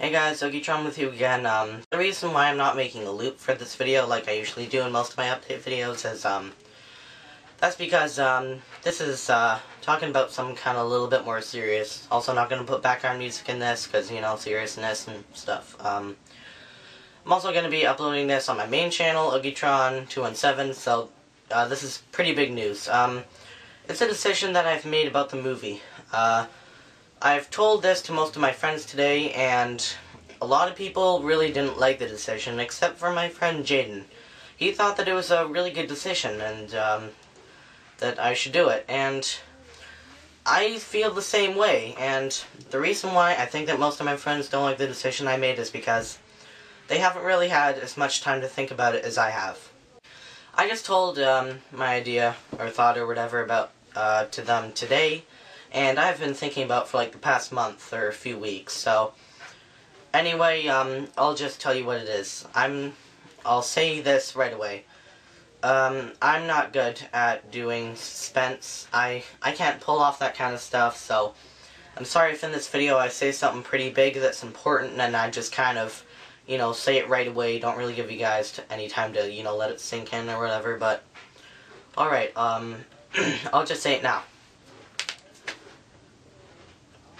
Hey guys, Ogitron with you again. The reason why I'm not making a loop for this video like I usually do in most of my update videos is, that's because, this is, talking about something kind of a little bit more serious. Also, not going to put background music in this, because, you know, seriousness and stuff. I'm also going to be uploading this on my main channel, Ogitron217, so, this is pretty big news. It's a decision that I've made about the movie. I've told this to most of my friends today, and a lot of people really didn't like the decision, except for my friend Jaden. He thought that it was a really good decision, and that I should do it, and I feel the same way, and the reason why I think that most of my friends don't like the decision I made is because they haven't really had as much time to think about it as I have. I just told my idea, or thought, or whatever, about to them today, and I've been thinking about for like the past month or a few weeks. So anyway, I'll just tell you what it is. I'll say this right away. I'm not good at doing suspense. I can't pull off that kind of stuff, so I'm sorry if in this video I say something pretty big that's important and I just kind of, you know, say it right away, don't really give you guys any time to, you know, let it sink in or whatever, but alright, I'll just say it now.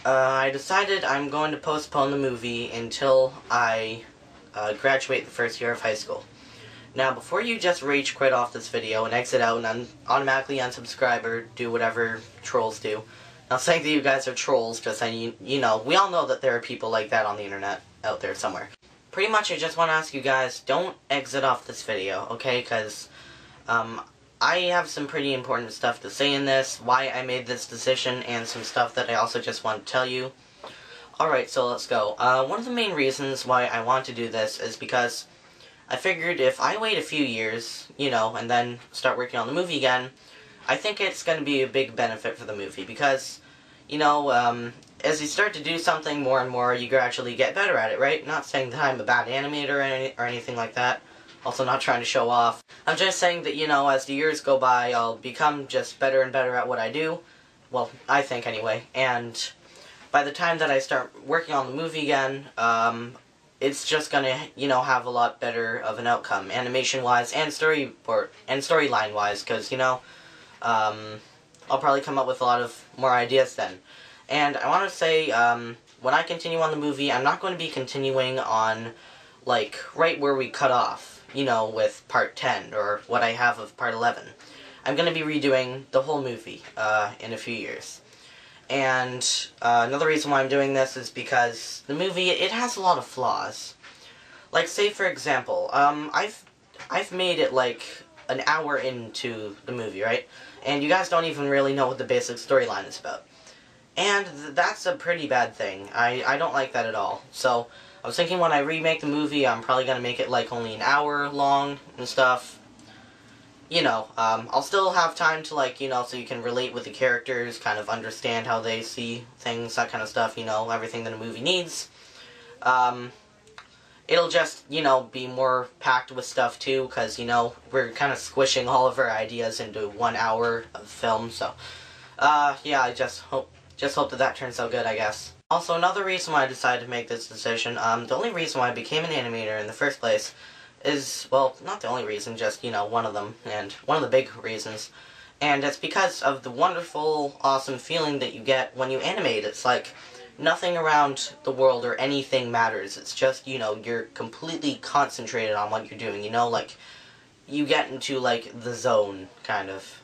I decided I'm going to postpone the movie until I graduate the first year of high school. Now, before you just rage quit off this video and exit out and automatically unsubscribe or do whatever trolls do, not saying that you guys are trolls, just saying, you know, we all know that there are people like that on the internet out there somewhere. Pretty much, I just want to ask you guys, don't exit off this video, okay? Because, I have some pretty important stuff to say in this, why I made this decision, and some stuff that I also just want to tell you. Alright, so let's go. One of the main reasons why I want to do this is because I figured if I wait a few years, you know, and then start working on the movie again, I think it's going to be a big benefit for the movie, because, you know, as you start to do something more and more, you gradually get better at it, right? Not saying that I'm a bad animator or anything like that. Also not trying to show off. I'm just saying that, you know, as the years go by, I'll become just better and better at what I do. Well, I think anyway. And by the time that I start working on the movie again, it's just gonna, you know, have a lot better of an outcome, animation-wise and storyline-wise, because, you know, I'll probably come up with a lot of more ideas then. And I want to say, when I continue on the movie, I'm not going to be continuing on, like, right where we cut off, you know, with part 10, or what I have of part 11. I'm going to be redoing the whole movie, in a few years. And, another reason why I'm doing this is because the movie, it has a lot of flaws. Like, say for example, I've made it, like, an hour into the movie, right? And you guys don't even really know what the basic storyline is about. And that's a pretty bad thing. I don't like that at all. So I was thinking when I remake the movie, I'm probably going to make it like only an hour long and stuff. You know, I'll still have time to, like, you know, so you can relate with the characters, kind of understand how they see things, that kind of stuff, you know, everything that a movie needs. It'll just, you know, be more packed with stuff too, because, you know, we're kind of squishing all of our ideas into 1 hour of film, so, yeah, I just hope that turns out good, I guess. Also, another reason why I decided to make this decision, the only reason why I became an animator in the first place is, well, not the only reason, just, you know, one of them, and one of the big reasons. And it's because of the wonderful, awesome feeling that you get when you animate. It's like nothing around the world or anything matters. It's just, you know, you're completely concentrated on what you're doing, you know, like, you get into, like, the zone, kind of.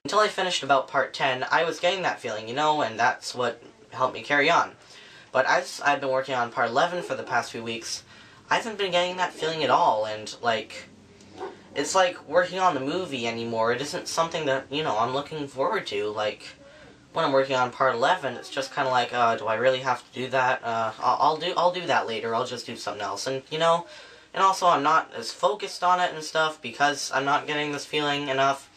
Until I finished about part 10, I was getting that feeling, you know, and that's what helped me carry on. But as I've been working on part 11 for the past few weeks, I haven't been getting that feeling at all, and, like, it's like working on the movie anymore. It isn't something that, you know, I'm looking forward to. Like, when I'm working on part 11, it's just kind of like, do I really have to do that? I'll do that later. I'll just do something else. And, you know, and also I'm not as focused on it and stuff because I'm not getting this feeling enough.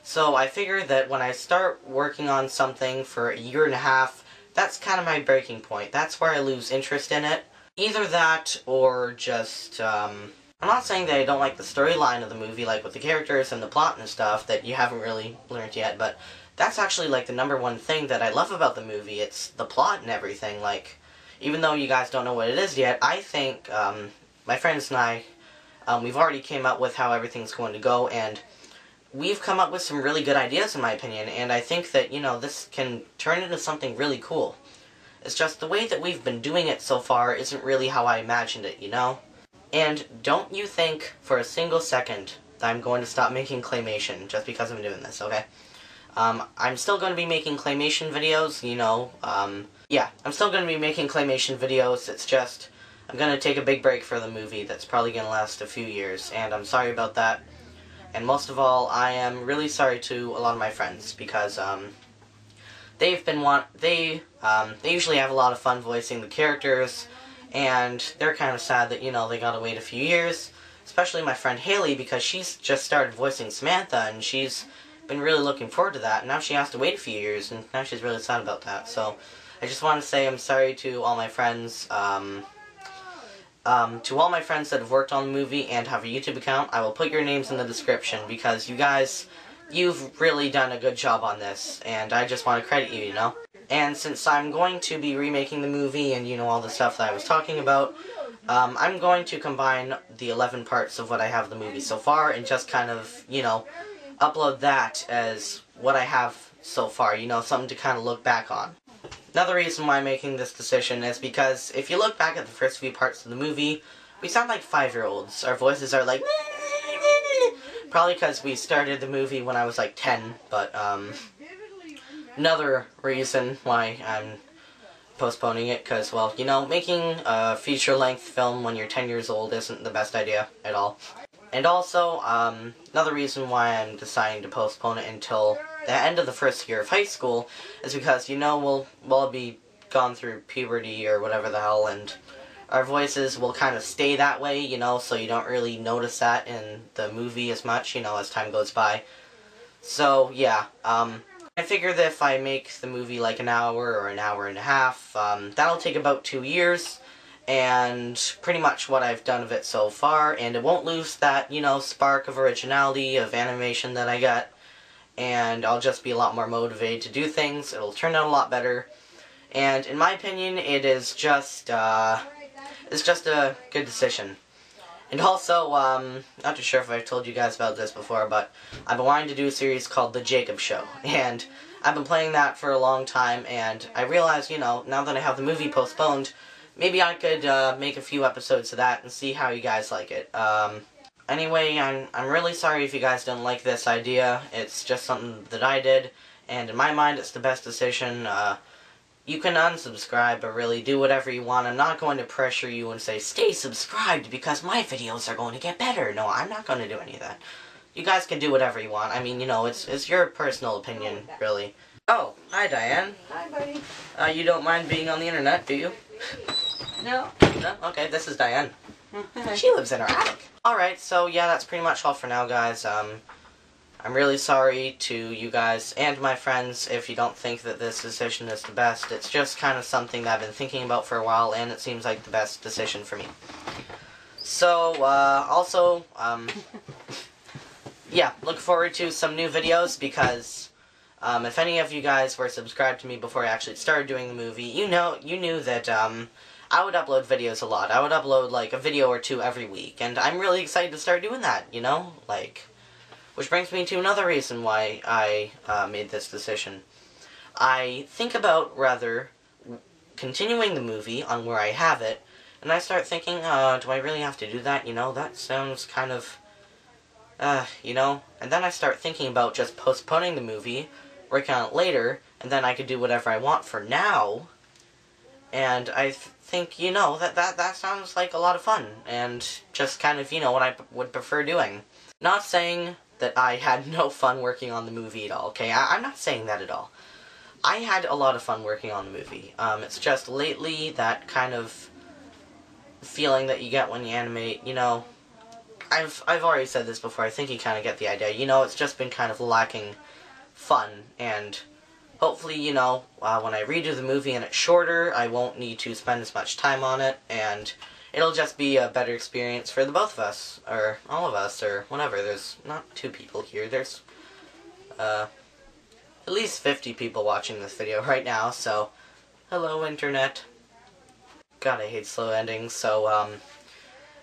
So I figure that when I start working on something for a year and a half, that's kind of my breaking point. That's where I lose interest in it. Either that, or just, I'm not saying that I don't like the storyline of the movie, like with the characters and the plot and stuff, that you haven't really learned yet, but that's actually, like, the #1 thing that I love about the movie. It's the plot and everything. Like, even though you guys don't know what it is yet, I think my friends and I, we've already came up with how everything's going to go, and we've come up with some really good ideas, in my opinion, and I think that, you know, this can turn into something really cool. It's just the way that we've been doing it so far isn't really how I imagined it, you know? And don't you think for a single second that I'm going to stop making claymation just because I'm doing this, okay? I'm still going to be making claymation videos, you know, yeah, I'm still going to be making claymation videos. It's just, I'm going to take a big break for the movie that's probably going to last a few years, and I'm sorry about that. And most of all, I am really sorry to a lot of my friends, because, they usually have a lot of fun voicing the characters, and they're kind of sad that, you know, they gotta wait a few years, especially my friend Haley, because she's just started voicing Samantha, and she's been really looking forward to that, and now she has to wait a few years, and now she's really sad about that. So I just want to say I'm sorry to all my friends, to all my friends that have worked on the movie and have a YouTube account. I will put your names in the description, because you guys, you've really done a good job on this, and I just want to credit you, you know? And since I'm going to be remaking the movie and, you know, all the stuff that I was talking about, I'm going to combine the 11 parts of what I have the movie so far and just kind of, you know, upload that as what I have so far, you know, something to kind of look back on. Another reason why I'm making this decision is because if you look back at the first few parts of the movie, we sound like 5-year-olds. Our voices are like... Probably because we started the movie when I was like 10, but another reason why I'm postponing it, because, well, you know, making a feature-length film when you're 10 years old isn't the best idea at all. And also, another reason why I'm deciding to postpone it until the end of the first year of high school is because, you know, we'll be gone through puberty or whatever the hell, and our voices will kind of stay that way, you know, so you don't really notice that in the movie as much, you know, as time goes by. So, yeah, I figure that if I make the movie like an hour or an hour and a half, that'll take about 2 years, and pretty much what I've done of it so far, and it won't lose that, you know, spark of originality, of animation that I got, and I'll just be a lot more motivated to do things. It'll turn out a lot better, and in my opinion, it is just, it's just a good decision. And also, not too sure if I've told you guys about this before, but I've been wanting to do a series called The Jacob Show, and I've been playing that for a long time, and I realized, you know, now that I have the movie postponed, maybe I could make a few episodes of that and see how you guys like it. Anyway, I'm really sorry if you guys didn't like this idea. It's just something that I did, and in my mind, it's the best decision. You can unsubscribe or really do whatever you want. I'm not going to pressure you and say, stay subscribed because my videos are going to get better. No, I'm not going to do any of that. You guys can do whatever you want. I mean, you know, it's your personal opinion, really. Oh, hi, Diane. Hi, buddy. You don't mind being on the internet, do you? No. No? Okay, this is Diane. She lives in her attic. Alright, so yeah, that's pretty much all for now, guys. I'm really sorry to you guys and my friends if you don't think that this decision is the best. It's just kind of something that I've been thinking about for a while, and it seems like the best decision for me. So, also, yeah, look forward to some new videos, because if any of you guys were subscribed to me before I actually started doing the movie, you knew that I would upload videos a lot. I would upload like a video or two every week, and I'm really excited to start doing that, you know? Like, which brings me to another reason why I made this decision. I think about, rather, continuing the movie on where I have it, and I start thinking, do I really have to do that? You know, that sounds kind of, you know? And then I start thinking about just postponing the movie, working on it later, and then I could do whatever I want for now. And I think, you know, that sounds like a lot of fun, and just kind of, you know, what I would prefer doing. Not saying that I had no fun working on the movie at all, okay? I'm not saying that at all. I had a lot of fun working on the movie. It's just lately that kind of feeling that you get when you animate, you know, I've already said this before, I think you kind of get the idea. You know, it's just been kind of lacking fun, and hopefully, you know, when I redo the movie and it's shorter, I won't need to spend as much time on it, and it'll just be a better experience for the both of us, or all of us, or whatever. There's not 2 people here. There's, at least 50 people watching this video right now, so hello, Internet. God, I hate slow endings. So,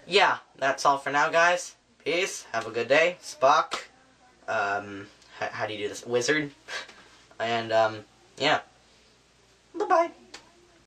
yeah, that's all for now, guys. Peace. Have a good day. Spock. How do you do this? Wizard. And, yeah. Bye-bye.